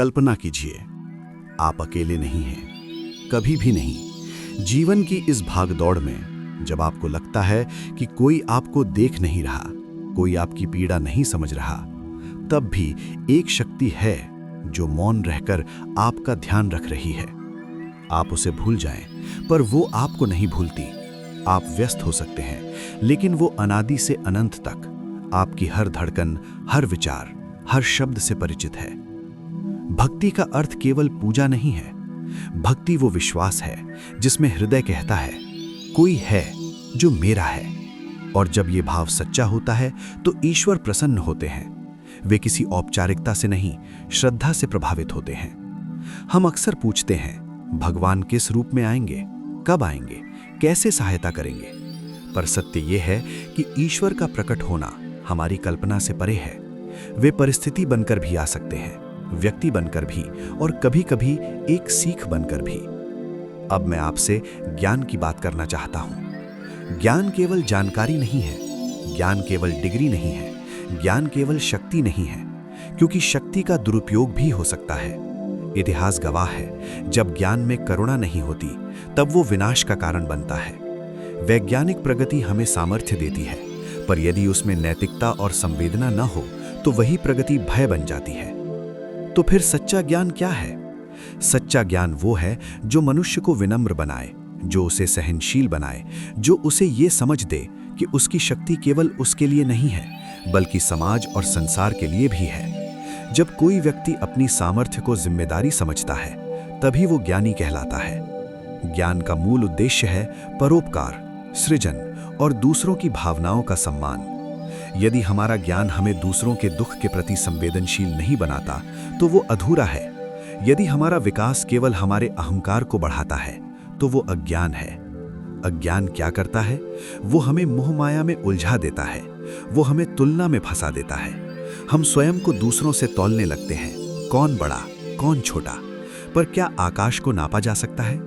कल्पना कीजिए, आप अकेले नहीं हैं, कभी भी नहीं। जीवन की इस भागदौड़ में जब आपको लगता है कि कोई आपको देख नहीं रहा, कोई आपकी पीड़ा नहीं समझ रहा, तब भी एक शक्ति है जो मौन रहकर आपका ध्यान रख रही है। आप उसे भूल जाएं, पर वो आपको नहीं भूलती। आप व्यस्त हो सकते हैं, लेकिन वो अनादि से अनंत तक आपकी हर धड़कन, हर विचार, हर शब्द से परिचित है। भक्ति का अर्थ केवल पूजा नहीं है। भक्ति वो विश्वास है जिसमें हृदय कहता है, कोई है जो मेरा है। और जब ये भाव सच्चा होता है तो ईश्वर प्रसन्न होते हैं। वे किसी औपचारिकता से नहीं, श्रद्धा से प्रभावित होते हैं। हम अक्सर पूछते हैं, भगवान किस रूप में आएंगे, कब आएंगे, कैसे सहायता करेंगे? पर सत्य यह है कि ईश्वर का प्रकट होना हमारी कल्पना से परे है। वे परिस्थिति बनकर भी आ सकते हैं, व्यक्ति बनकर भी, और कभी-कभी एक सीख बनकर भी। अब मैं आपसे ज्ञान की बात करना चाहता हूं। ज्ञान केवल जानकारी नहीं है, ज्ञान केवल डिग्री नहीं है, ज्ञान केवल शक्ति नहीं है, क्योंकि शक्ति का दुरुपयोग भी हो सकता है। इतिहास गवाह है, जब ज्ञान में करुणा नहीं होती तब वो विनाश का कारण बनता है। वैज्ञानिक प्रगति हमें सामर्थ्य देती है, पर यदि उसमें नैतिकता और संवेदना न हो तो वही प्रगति भय बन जाती है। तो फिर सच्चा ज्ञान क्या है? सच्चा ज्ञान वो है जो मनुष्य को विनम्र बनाए, जो उसे सहनशील बनाए, जो उसे ये समझ दे कि उसकी शक्ति केवल उसके लिए नहीं है, बल्कि समाज और संसार के लिए भी है। जब कोई व्यक्ति अपनी सामर्थ्य को जिम्मेदारी समझता है, तभी वो ज्ञानी कहलाता है। ज्ञान का मूल उद्देश्य है परोपकार, सृजन और दूसरों की भावनाओं का सम्मान। यदि हमारा ज्ञान हमें दूसरों के दुख के प्रति संवेदनशील नहीं बनाता, तो वो अधूरा है। यदि हमारा विकास केवल हमारे अहंकार को बढ़ाता है, तो वो अज्ञान है। अज्ञान क्या करता है? वो हमें मोह माया में उलझा देता है, वो हमें तुलना में फंसा देता है। हम स्वयं को दूसरों से तौलने लगते हैं, कौन बड़ा, कौन छोटा। पर क्या आकाश को नापा जा सकता है?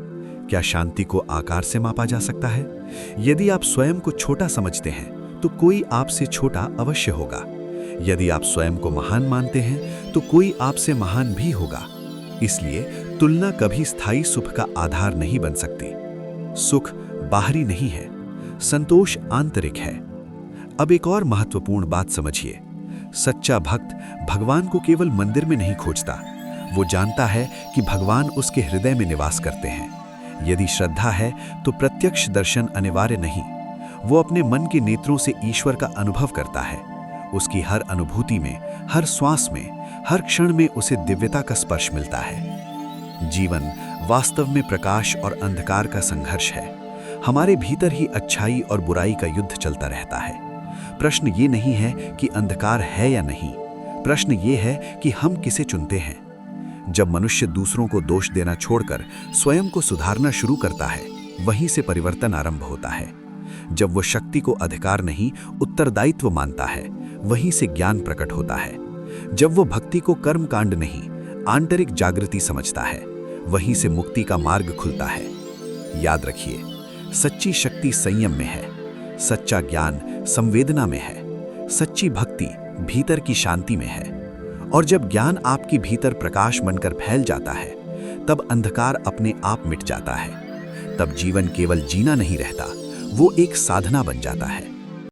क्या शांति को आकार से मापा जा सकता है? यदि आप स्वयं को छोटा समझते हैं, तो कोई आपसे छोटा अवश्य होगा। यदि आप स्वयं को महान मानते हैं, तो कोई आपसे महान भी होगा। इसलिए तुलना कभी स्थायी सुख का आधार नहीं बन सकती। सुख बाहरी नहीं है, संतोष आंतरिक है। अब एक और महत्वपूर्ण बात समझिए। सच्चा भक्त भगवान को केवल मंदिर में नहीं खोजता, वो जानता है कि भगवान उसके हृदय में निवास करते हैं। यदि श्रद्धा है तो प्रत्यक्ष दर्शन अनिवार्य नहीं। वो अपने मन के नेत्रों से ईश्वर का अनुभव करता है। उसकी हर अनुभूति में, हर श्वास में, हर क्षण में उसे दिव्यता का स्पर्श मिलता है। जीवन वास्तव में प्रकाश और अंधकार का संघर्ष है। हमारे भीतर ही अच्छाई और बुराई का युद्ध चलता रहता है। प्रश्न ये नहीं है कि अंधकार है या नहीं, प्रश्न ये है कि हम किसे चुनते हैं। जब मनुष्य दूसरों को दोष देना छोड़कर स्वयं को सुधारना शुरू करता है, वहीं से परिवर्तन आरंभ होता है। जब वो शक्ति को अधिकार नहीं, उत्तरदायित्व मानता है, वहीं से ज्ञान प्रकट होता है। जब वो भक्ति को कर्मकांड नहीं, आंतरिक जागृति समझता है, वहीं से मुक्ति का मार्ग खुलता है। याद रखिए, सच्ची शक्ति संयम में है, सच्चा ज्ञान संवेदना में है, सच्ची भक्ति भीतर की शांति में है। और जब ज्ञान आपके भीतर प्रकाश बनकर फैल जाता है, तब अंधकार अपने आप मिट जाता है। तब जीवन केवल जीना नहीं रहता, वो एक साधना बन जाता है।